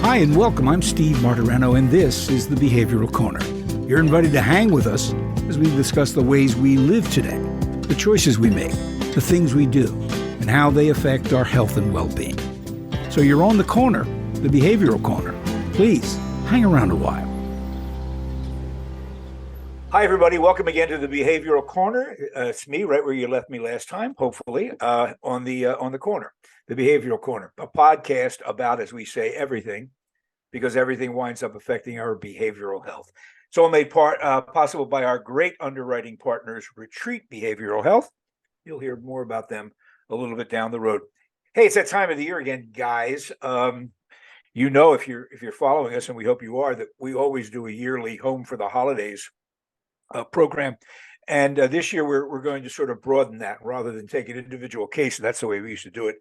Hi and welcome. I'm Steve Martorano, and this is the Behavioral Corner. You're invited to hang with us as we discuss the ways we live today, the choices we make, the things we do, and how they affect our health and well-being. So you're on the corner, the Behavioral Corner. Please hang around a while. Hi, everybody. Welcome again to the Behavioral Corner. It's me, right where you left me last time, hopefully, on the corner, the Behavioral Corner, a podcast about, as we say, everything, because everything winds up affecting our behavioral health. It's all made possible by our great underwriting partners, Retreat Behavioral Health. You'll hear more about them a little bit down the road. Hey, it's that time of the year again, guys. You know, if you're following us, and we hope you are, that we always do a yearly Home for the Holidays program, and this year we're going to sort of broaden that rather than take an individual case. That's the way we used to do it,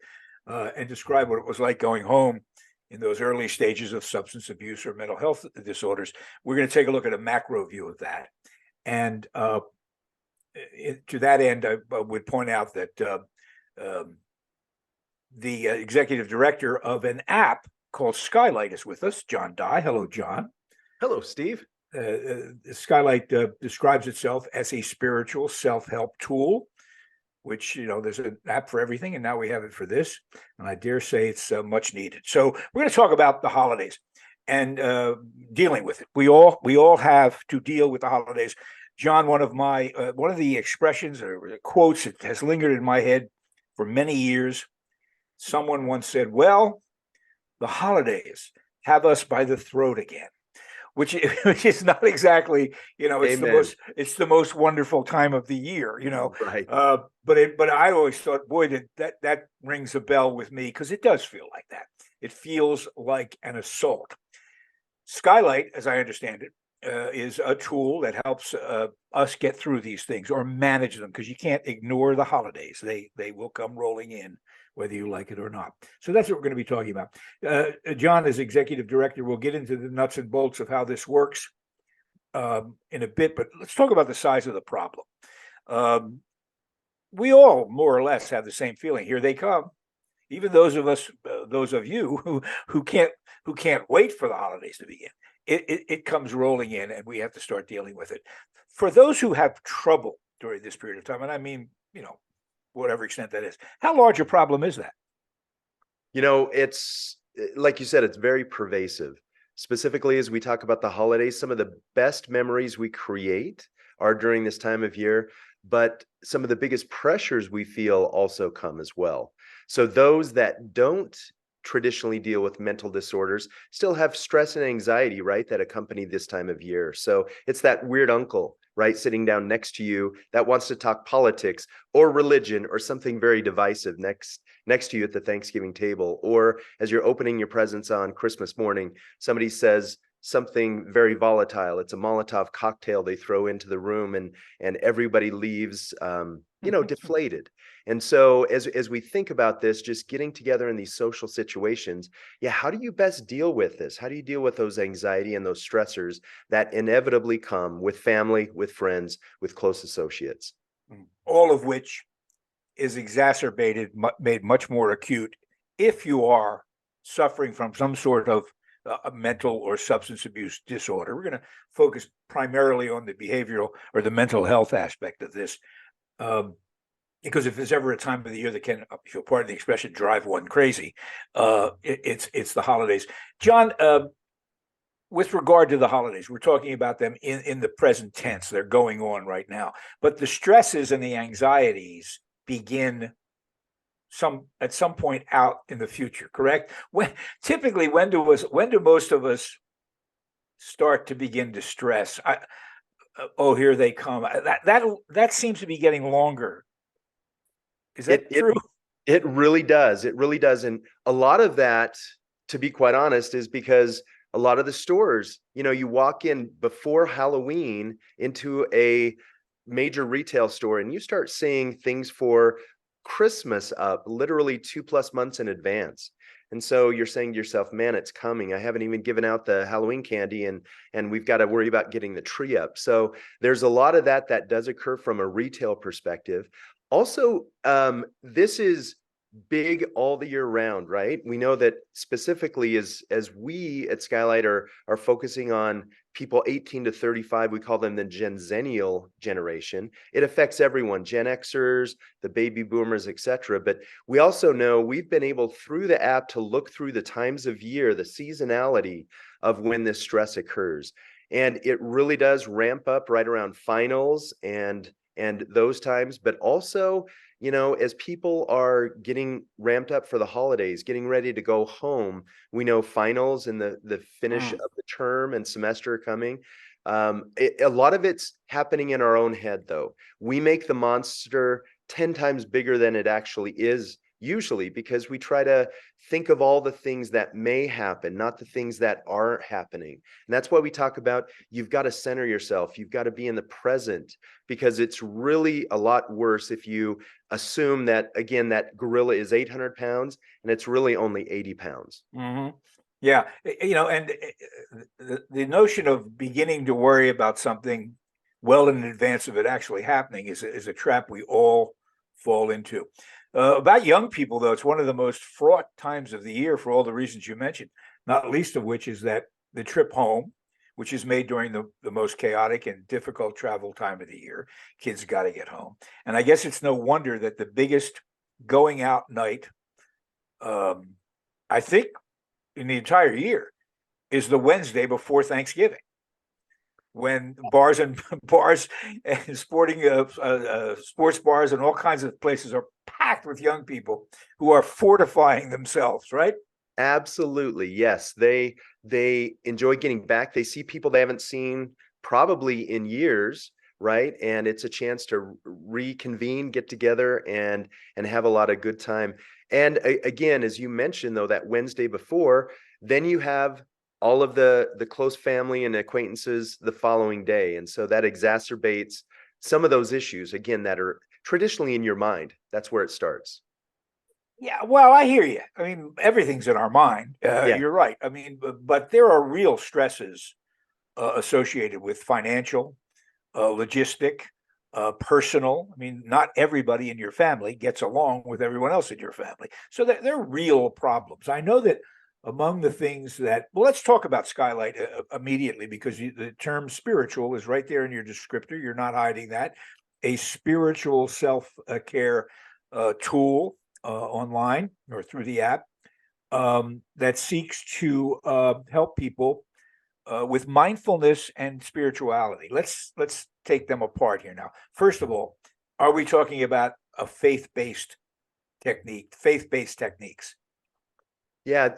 and describe what it was like going home in those early stages of substance abuse or mental health disorders. We're going to take a look at a macro view of that, and to that end, I would point out that the executive director of an app called Skylight is with us, John Dye. Hello, John. Hello, Steve. Skylight describes itself as a spiritual self-help tool, which, you know, there's an app for everything, and now we have it for this, and I dare say it's much needed. So we're going to talk about the holidays and dealing with it. We all have to deal with the holidays. John, one of the expressions or quotes that has lingered in my head for many years. Someone once said, "Well, the holidays have us by the throat again." Which is not exactly, you know, it's the most wonderful time of the year, you know. Right. But I always thought, boy, that rings a bell with me, because it does feel like that. It feels like an assault. Skylight, as I understand it, is a tool that helps us get through these things or manage them, because you can't ignore the holidays. They will come rolling in, whether you like it or not. So that's what we're going to be talking about. John, as executive director, will get into the nuts and bolts of how this works in a bit, but let's talk about the size of the problem. We all more or less have the same feeling. Here they come. Even those of you who can't wait for the holidays to begin. It comes rolling in, and we have to start dealing with it. For those who have trouble during this period of time, and I mean, you know, whatever extent that is, how large a problem is that? You know, it's like you said, it's very pervasive. Specifically, as we talk about the holidays, some of the best memories we create are during this time of year, but some of the biggest pressures we feel also come as well. So those that don't traditionally deal with mental disorders still have stress and anxiety, right, that accompany this time of year. So it's that weird uncle, right, sitting down next to you that wants to talk politics or religion or something very divisive next to you at the Thanksgiving table. Or as you're opening your presents on Christmas morning, somebody says something very volatile. It's a Molotov cocktail they throw into the room, and everybody leaves deflated. And so as we think about this, just getting together in these social situations, how do you best deal with this? How do you deal with those anxiety and those stressors that inevitably come with family, with friends, with close associates? All of which is exacerbated, made much more acute if you are suffering from some sort of mental or substance abuse disorder. We're going to focus primarily on the behavioral or the mental health aspect of this. Because if there's ever a time of the year that can, if you'll pardon the expression, drive one crazy, it's the holidays. John, with regard to the holidays, we're talking about them in the present tense. They're going on right now. But the stresses and the anxieties begin at some point out in the future, correct? When do most of us start to begin to stress? Here they come. That seems to be getting longer. Is that true? It really does. It really does. And a lot of that, to be quite honest, is because a lot of the stores, you know, you walk in before Halloween into a major retail store and you start seeing things for Christmas up literally 2+ months in advance. And so you're saying to yourself, man, it's coming. I haven't even given out the Halloween candy and we've got to worry about getting the tree up. So there's a lot of that does occur from a retail perspective. Also, this is big all the year round, right? We know that specifically as we at Skylight are focusing on people 18 to 35, we call them the Gen-zennial generation. It affects everyone, Gen Xers, the baby boomers, etc. But we also know we've been able through the app to look through the times of year, the seasonality of when this stress occurs. And it really does ramp up right around finals and those times, but also, you know, as people are getting ramped up for the holidays, getting ready to go home, we know finals and the finish Mm. of the term and semester coming. A lot of it's happening in our own head, though. We make the monster 10 times bigger than it actually is, usually, because we try to think of all the things that may happen, not the things that aren't happening. And that's why we talk about you've got to center yourself, you've got to be in the present, because it's really a lot worse if you assume that, again, that gorilla is 800 pounds and it's really only 80 pounds. Hmm. Yeah, you know, and the notion of beginning to worry about something well in advance of it actually happening is a trap we all fall into. About young people, though, it's one of the most fraught times of the year for all the reasons you mentioned, not least of which is that the trip home, which is made during the most chaotic and difficult travel time of the year, kids got to get home. And I guess it's no wonder that the biggest going out night, um, I think, in the entire year is the Wednesday before Thanksgiving, when bars and bars and sports bars and all kinds of places are packed with young people who are fortifying themselves, right? Absolutely. Yes. They enjoy getting back. They see people they haven't seen probably in years, right? And it's a chance to reconvene, get together and have a lot of good time. And again, as you mentioned though, that Wednesday before, then you have all of the close family and acquaintances the following day. And so that exacerbates some of those issues again that are traditionally in your mind. That's where it starts. Yeah, well, I hear you. I mean, everything's in our mind. Yeah. You're right. I mean, but there are real stresses associated with financial, logistic, personal. I mean, not everybody in your family gets along with everyone else in your family. So they're real problems. I know that among the things that, well, let's talk about Skylight immediately, because the term spiritual is right there in your descriptor. You're not hiding that. A spiritual self care tool online or through the app that seeks to help people with mindfulness and spirituality. Let's take them apart here now. First of all, are we talking about a faith-based technique, faith-based techniques? Yeah,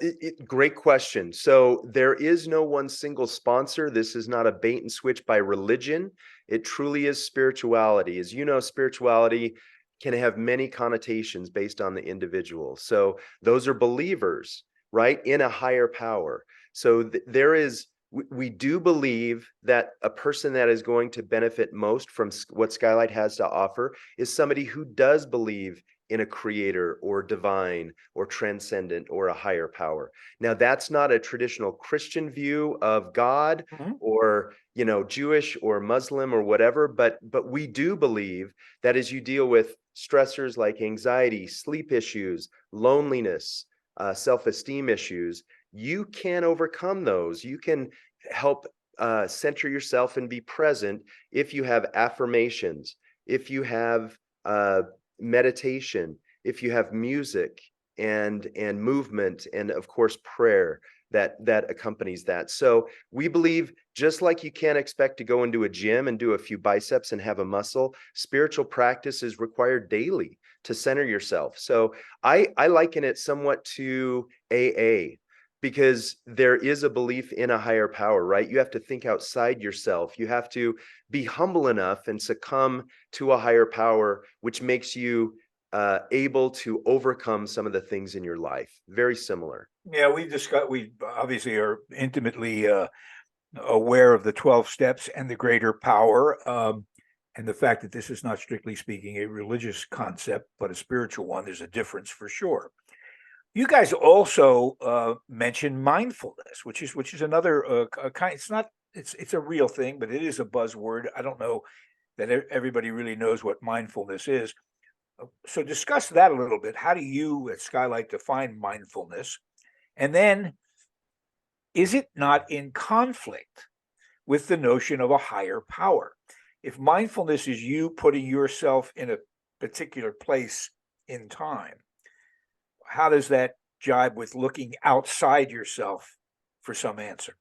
great question. So there is no one single sponsor. This is not a bait and switch by religion. It truly is spirituality. As you know, spirituality can have many connotations based on the individual. So those are believers, right, in a higher power. So there is, we do believe that a person that is going to benefit most from what Skylight has to offer is somebody who does believe in a creator or divine or transcendent or a higher power. Now, that's not a traditional Christian view of God Mhm. or, you know, Jewish or Muslim or whatever, but we do believe that as you deal with stressors like anxiety, sleep issues, loneliness, self-esteem issues, you can overcome those. You can help center yourself and be present if you have affirmations, if you have meditation, if you have music and movement, and of course prayer that accompanies that. So we believe just like you can't expect to go into a gym and do a few biceps and have a muscle, spiritual practice is required daily to center yourself. So I liken it somewhat to AA, because there is a belief in a higher power, right? You have to think outside yourself. You have to be humble enough and succumb to a higher power, which makes you able to overcome some of the things in your life. Very similar. Yeah, we obviously are intimately aware of the 12 steps and the greater power, and the fact that this is not strictly speaking a religious concept, but a spiritual one. There's a difference for sure. You guys also mentioned mindfulness, which is another kind. It's not. It's a real thing, but it is a buzzword. I don't know that everybody really knows what mindfulness is. So discuss that a little bit. How do you at Skylight define mindfulness? And then is it not in conflict with the notion of a higher power? If mindfulness is you putting yourself in a particular place in time, how does that jibe with looking outside yourself for some answer?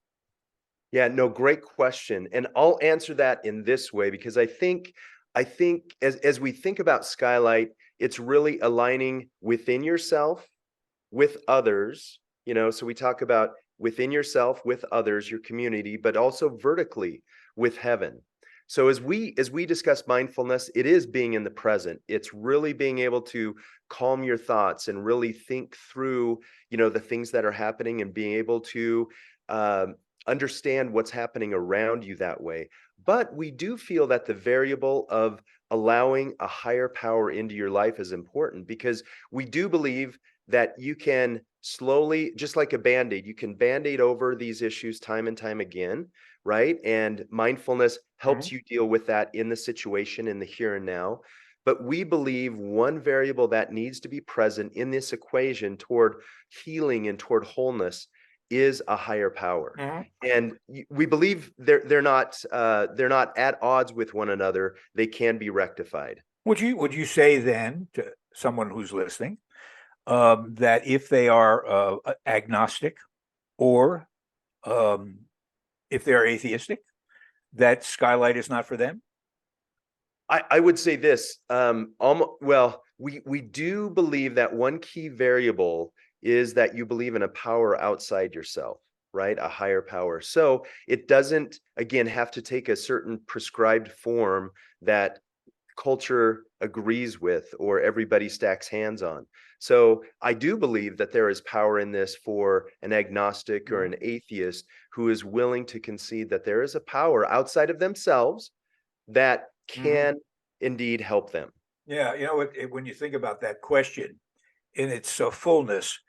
Yeah, no, great question. And I'll answer that in this way because I think as we think about Skylight, it's really aligning within yourself with others, so we talk about within yourself with others, your community, but also vertically with heaven. So as we discuss mindfulness, it is being in the present. It's really being able to calm your thoughts and really think through, the things that are happening and being able to um, understand what's happening around you that way. But we do feel that the variable of allowing a higher power into your life is important because we do believe that you can slowly, just like a band-aid, you can band-aid over these issues time and time again, right? And mindfulness Mhm. helps you deal with that in the situation, in the here and now. But we believe one variable that needs to be present in this equation toward healing and toward wholeness is a higher power. Mhm. And we believe they're not at odds with one another. They can be rectified. Would you say then to someone who's listening that if they are agnostic or um, if they're atheistic, that Skylight is not for them? I would say this. Well, we do believe that one key variable is that you believe in a power outside yourself, right? A higher power. So it doesn't, again, have to take a certain prescribed form that culture agrees with or everybody stacks hands on. So I do believe that there is power in this for an agnostic or Mhm. an atheist who is willing to concede that there is a power outside of themselves that Mhm. can indeed help them. Yeah, when you think about that question in its fullness,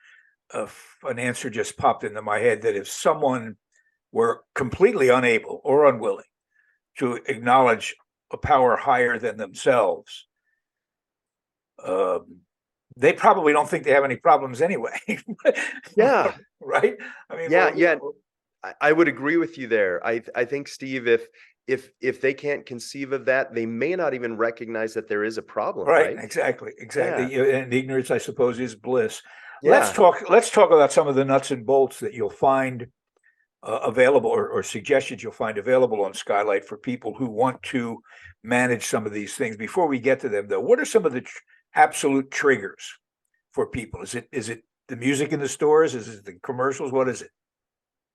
an answer just popped into my head that if someone were completely unable or unwilling to acknowledge a power higher than themselves, um, they probably don't think they have any problems anyway. Yeah, Right? I mean, yeah, yeah. I would agree with you there. I think Steve, if they can't conceive of that, they may not even recognize that there is a problem, right, right? exactly, Yeah, exactly. And ignorance, I suppose, is bliss. Let's yeah. talk. Let's talk about some of the nuts and bolts that you'll find available, or suggestions you'll find available on Skylight for people who want to manage some of these things. Before we get to them, though, what are some of the absolute triggers for people? Is it the music in the stores? Is it the commercials? What is it?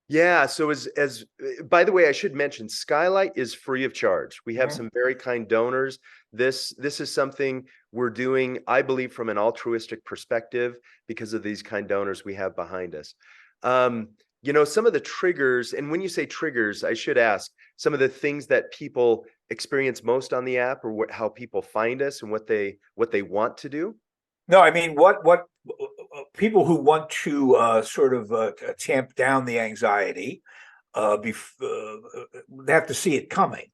Yeah, so as by the way, I should mention Skylight is free of charge. We have Mhm. some very kind donors. This is something we're doing, I believe, from an altruistic perspective because of these kind donors we have behind us. Um, some of the triggers, and when you say triggers, I should ask some of the things that people experience most on the app or how people find us and what they want to do. No, I mean, what people who want to sort of tamp down the anxiety, they have to see it coming.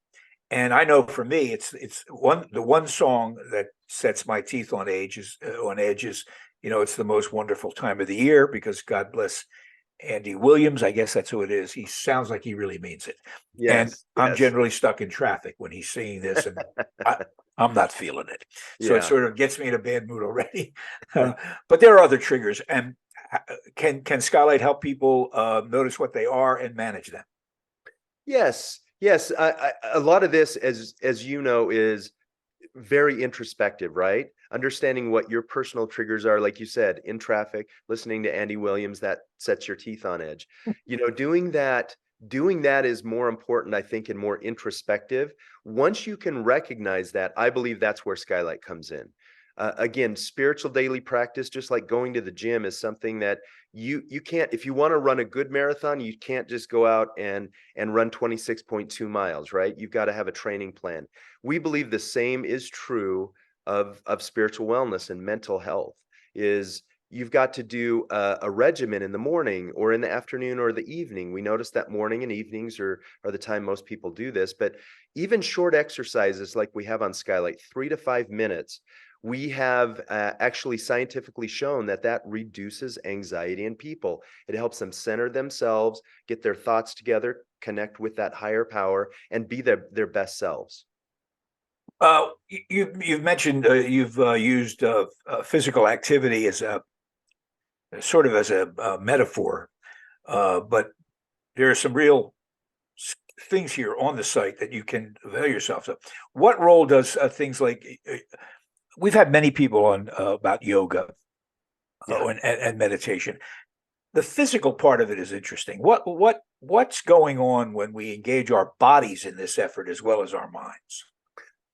And I know for me, it's the one song that sets my teeth on edge is, it's the most wonderful time of the year because God bless Andy Williams. I guess that's who it is. He sounds like he really means it. And Yes, I'm yes. generally stuck in traffic when he's singing this, and I, I'm not feeling it. So it Yeah. sort of gets me in a bad mood already. But there are other triggers, and can Skylight help people notice what they are and manage them? Yes, yes. A lot of this, as you know, is very introspective, right? Understanding what your personal triggers are, like you said, in traffic, listening to Andy Williams, that sets your teeth on edge. Doing that is more important, I think, and more introspective. Once you can recognize that, I believe that's where Skylight comes in. Again, spiritual daily practice, just like going to the gym, is something that you can't. If you want to run a good marathon, you can't just go out and run 26.2 miles, right? You've got to have a training plan. We believe the same is true of spiritual wellness and mental health. Is you've got to do a regimen in the morning or in the afternoon or the evening. We notice that morning and evenings are the time most people do this, but even short exercises like we have on Skylight, 3 to 5 minutes, We have actually scientifically shown that that reduces anxiety in people. It helps them center themselves, get their thoughts together, connect with that higher power, and be their best selves. You've mentioned you've used physical activity as a sort of as a metaphor, but there are some real things here on the site that you can avail yourself of. What role does things like we've had many people on about yoga Yeah. and meditation. The physical part of it is interesting. What's going on when we engage our bodies in this effort as well as our minds?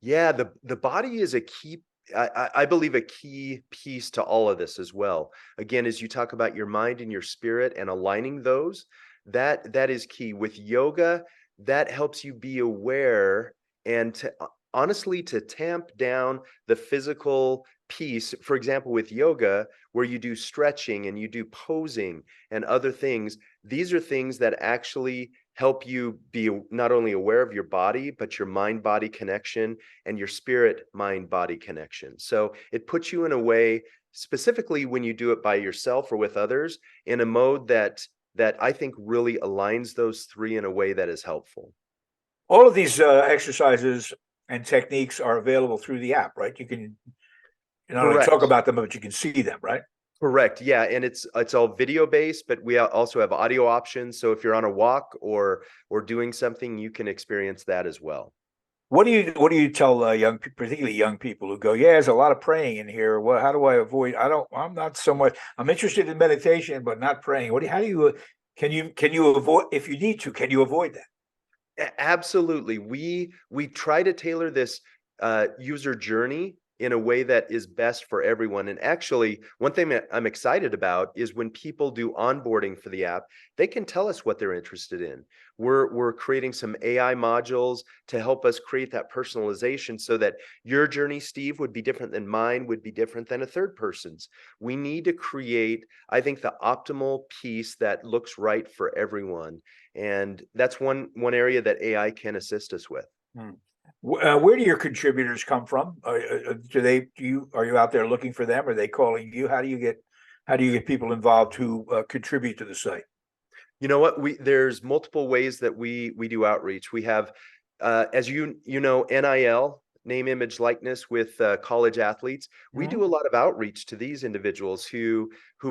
Yeah, the body is a key, I believe, a key piece to all of this as well. Again, as you talk about your mind and your spirit and aligning those, that is key. With yoga, that helps you be aware and to honestly to tamp down the physical piece. For example, with yoga, where you do stretching and you do posing and other things, these are things that actually help you be not only aware of your body, but your mind body connection and your spirit mind body connection. So it puts you in a way, specifically when you do it by yourself or with others, in a mode that I think really aligns those three in a way that is helpful. All of these exercises and techniques are available through the app, right? You can not only talk Correct. about them, but you can see them, right? Correct. Yeah, and it's all video based, but we also have audio options. So if you're on a walk or doing something, you can experience that as well. What do you tell young, particularly young people who go, yeah, there's a lot of praying in here. Well, how do I avoid? I'm not so much. I'm interested in meditation, but not praying. How do you? Can you avoid if you need to? Can you avoid that? Absolutely. We try to tailor this user journey in a way that is best for everyone. And actually, one thing that I'm excited about is when people do onboarding for the app, they can tell us what they're interested in. We're creating some AI modules to help us create that personalization so that your journey, Steve, would be different than mine, would be different than a third person's. We need to create, I think, the optimal piece that looks right for everyone. And that's one area that AI can assist us with. Hmm. Where do your contributors come from? Are you out there looking for them? Are they calling you? How do you get people involved who contribute to the site? You know what? There's multiple ways that we do outreach. We have, as you know, NIL, name, image, likeness with college athletes. We Mhm. do a lot of outreach to these individuals who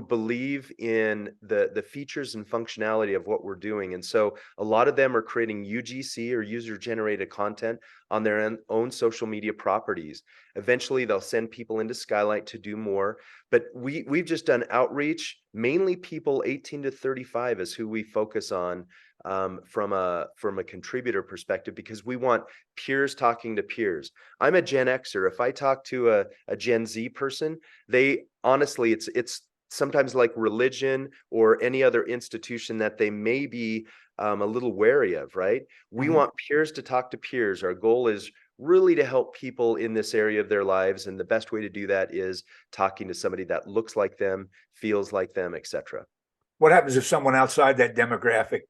believe in the features and functionality of what we're doing. And so a lot of them are creating UGC or user generated content on their own social media properties. Eventually, they'll send people into Skylight to do more. But we've just done outreach, mainly people 18 to 35 is who we focus on from a contributor perspective, because we want peers talking to peers. I'm a Gen Xer. If I talk to a Gen Z person, they honestly, it's sometimes like religion or any other institution that they may be a little wary of, right? We Mhm. want peers to talk to peers. Our goal is really to help people in this area of their lives, and the best way to do that is talking to somebody that looks like them, feels like them, etc. What happens if someone outside that demographic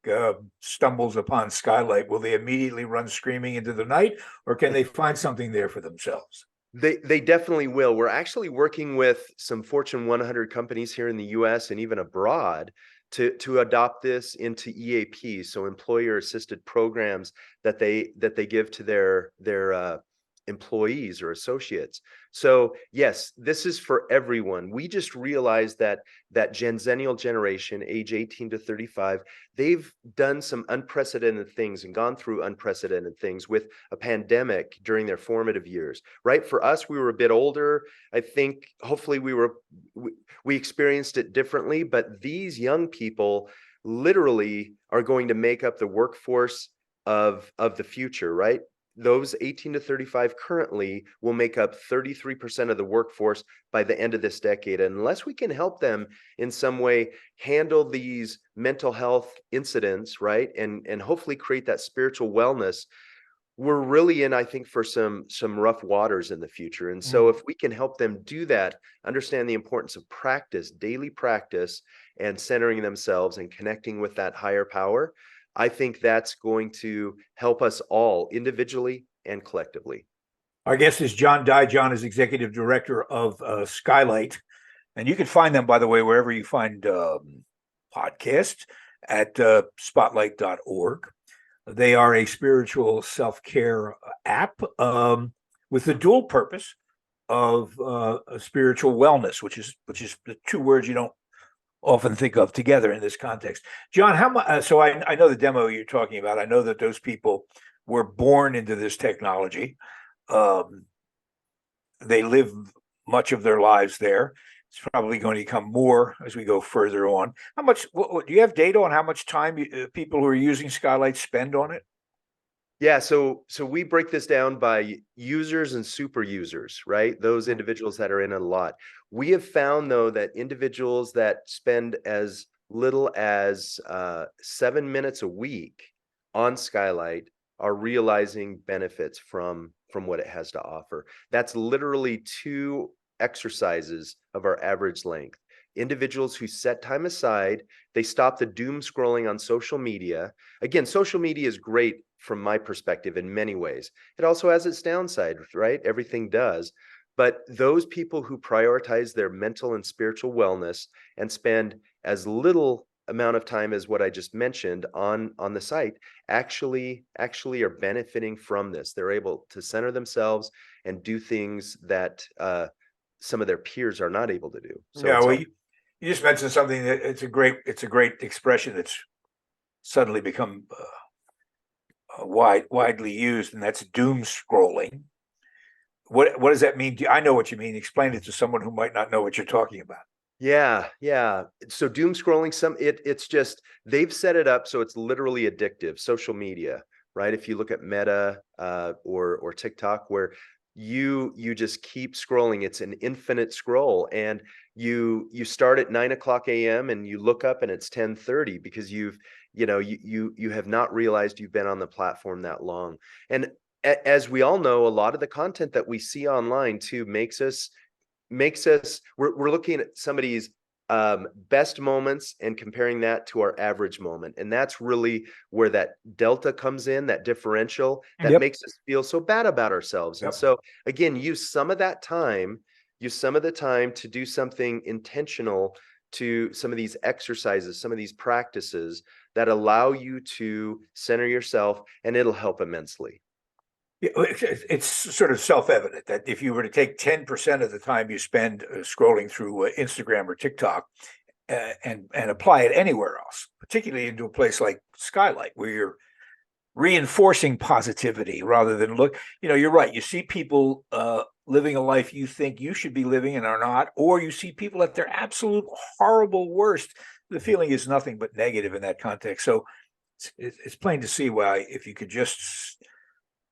stumbles upon Skylight? Will they immediately run screaming into the night, or can they find something there for themselves? They definitely will. We're actually working with some Fortune 100 companies here in the US and even abroad to adopt this into EAP, so employer assisted programs that they give to their employees or associates. So yes, this is for everyone. We just realized that Gen Zennial generation, age 18 to 35, they've done some unprecedented things and gone through unprecedented things with a pandemic during their formative years, right? For us, we were a bit older. I think hopefully we experienced it differently, but these young people literally are going to make up the workforce of the future, right? Those 18 to 35 currently will make up 33% of the workforce by the end of this decade. And unless we can help them in some way handle these mental health incidents, right? And hopefully create that spiritual wellness, we're really in, I think, for some rough waters in the future. And so Mm. if we can help them do that, understand the importance of practice, daily practice, and centering themselves and connecting with that higher power, I think that's going to help us all individually and collectively. Our guest is John Dye. John is Executive Director of Skylight. And you can find them, by the way, wherever you find podcasts at spotlight.org. They are a spiritual self-care app with the dual purpose of spiritual wellness, which is the two words you don't often think of together in this context. John, how much? So I know the demo you're talking about. I know that those people were born into this technology. They live much of their lives there. It's probably going to become more as we go further on. How much? Do you have data on how much time people who are using Skylight spend on it? Yeah, so we break this down by users and super users, right? Those individuals that are in it a lot. We have found though that individuals that spend as little as 7 minutes a week on Skylight are realizing benefits from what it has to offer. That's literally 2 exercises of our average length. Individuals who set time aside, they stop the doom scrolling on social media. Again, social media is great from my perspective in many ways. It also has its downside, right? Everything does. But those people who prioritize their mental and spiritual wellness and spend as little amount of time as what I just mentioned on the site actually are benefiting from this. They're able to center themselves and do things that some of their peers are not able to do. So Yeah, well, you just mentioned something that it's a great expression that's suddenly become widely used, and that's doom scrolling. What does that mean? I know what you mean. Explain it to someone who might not know what you're talking about. Yeah. So doom scrolling, it's just they've set it up so it's literally addictive. Social media, right? If you look at Meta or TikTok, where you just keep scrolling, it's an infinite scroll, and you start at 9 o'clock a.m. and you look up and it's 10:30 because you have not realized you've been on the platform that long. And as we all know, a lot of the content that we see online too makes us we're looking at somebody's best moments and comparing that to our average moment, and that's really where that delta comes in, that differential that Yep. makes us feel so bad about ourselves. And Yep. so again, use some of the time to do something intentional, to some of these exercises, some of these practices that allow you to center yourself, and it'll help immensely. It's sort of self-evident that if you were to take 10% of the time you spend scrolling through Instagram or TikTok and apply it anywhere else, particularly into a place like Skylight, where you're reinforcing positivity rather than you're right. You see people living a life you think you should be living and are not, or you see people at their absolute horrible worst. The feeling is nothing but negative in that context. So it's plain to see why, if you could just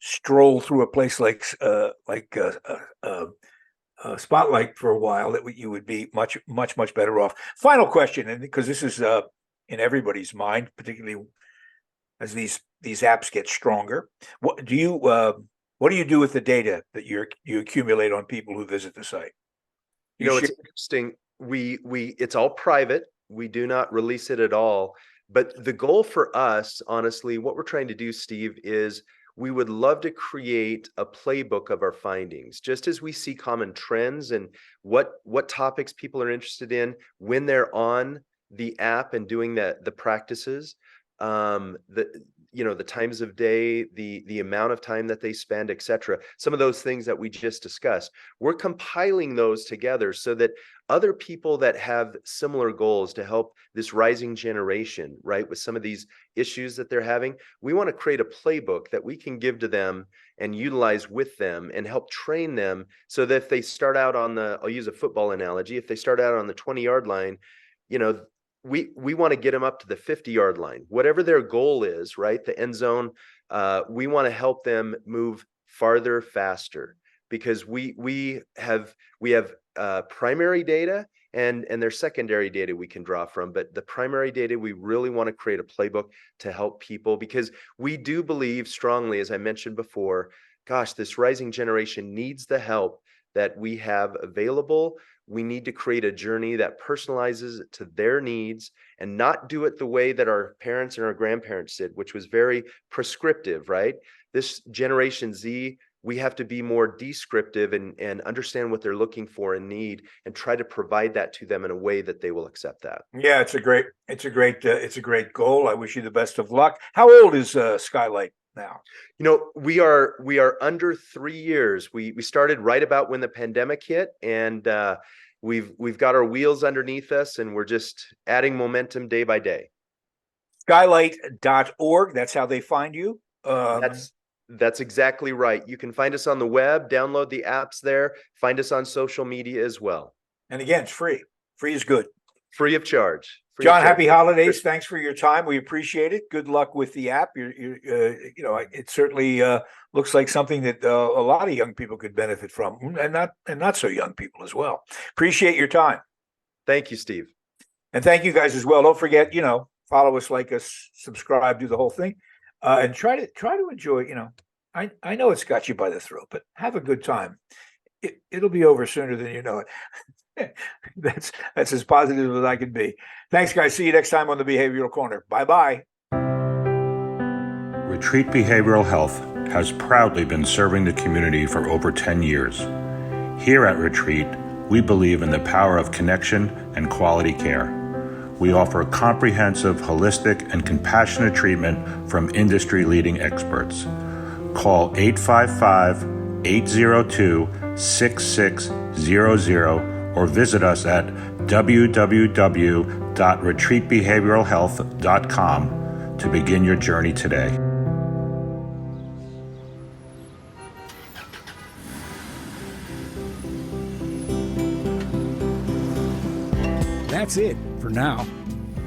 stroll through a place like Spotlight for a while, that you would be much better off. Final question, and because this is in everybody's mind, particularly as these apps get stronger, what do you do with the data that you accumulate on people who visit the site? It's interesting. It's all private. We do not release it at all. But the goal for us, honestly, what we're trying to do, Steve, is we would love to create a playbook of our findings, just as we see common trends and what topics people are interested in when they're on the app and doing the practices, the times of day, the amount of time that they spend, etc. Some of those things that we just discussed, we're compiling those together so that other people that have similar goals to help this rising generation, right, with some of these issues that they're having, we want to create a playbook that we can give to them and utilize with them and help train them so that if they start out I'll use a football analogy, if they start out on the 20-yard line, we want to get them up to the 50-yard line, whatever their goal is, right? The end zone. We want to help them move farther, faster, because we have primary data and there's secondary data we can draw from. But the primary data, we really want to create a playbook to help people, because we do believe strongly, as I mentioned before, gosh, this rising generation needs the help that we have available. We need to create a journey that personalizes it to their needs and not do it the way that our parents and our grandparents did, which was very prescriptive, right? This Generation Z, we have to be more descriptive and understand what they're looking for and need, and try to provide that to them in a way that they will accept that. Yeah, it's a great goal. I wish you the best of luck. How old is Skylight now? We are under 3 years. We started right about when the pandemic hit, and we've got our wheels underneath us, and we're just adding momentum day by day. Skylight.org. That's how they find you. That's exactly right. You can find us on the web, download the apps there, find us on social media as well. And again, it's free. Free is good. Free of charge. John, happy holidays. Thanks for your time. We appreciate it. Good luck with the app. It certainly looks like something that a lot of young people could benefit from, and not so young people as well. Appreciate your time. Thank you, Steve. And thank you guys as well. Don't forget, follow us, like us, subscribe, do the whole thing, and try to enjoy. I know it's got you by the throat, but have a good time. It'll be over sooner than you know it. That's as positive as I can be. Thanks, guys. See you next time on the Behavioral Corner. Bye-bye. Retreat Behavioral Health has proudly been serving the community for over 10 years. Here at Retreat, we believe in the power of connection and quality care. We offer comprehensive, holistic, and compassionate treatment from industry-leading experts. Call 855-802-6600 or visit us at www.retreatbehavioralhealth.com to begin your journey today. That's it for now.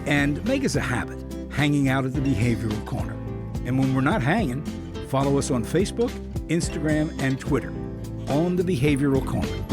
And make us a habit, hanging out at the Behavioral Corner. And when we're not hanging, follow us on Facebook, Instagram, and Twitter on the Behavioral Corner.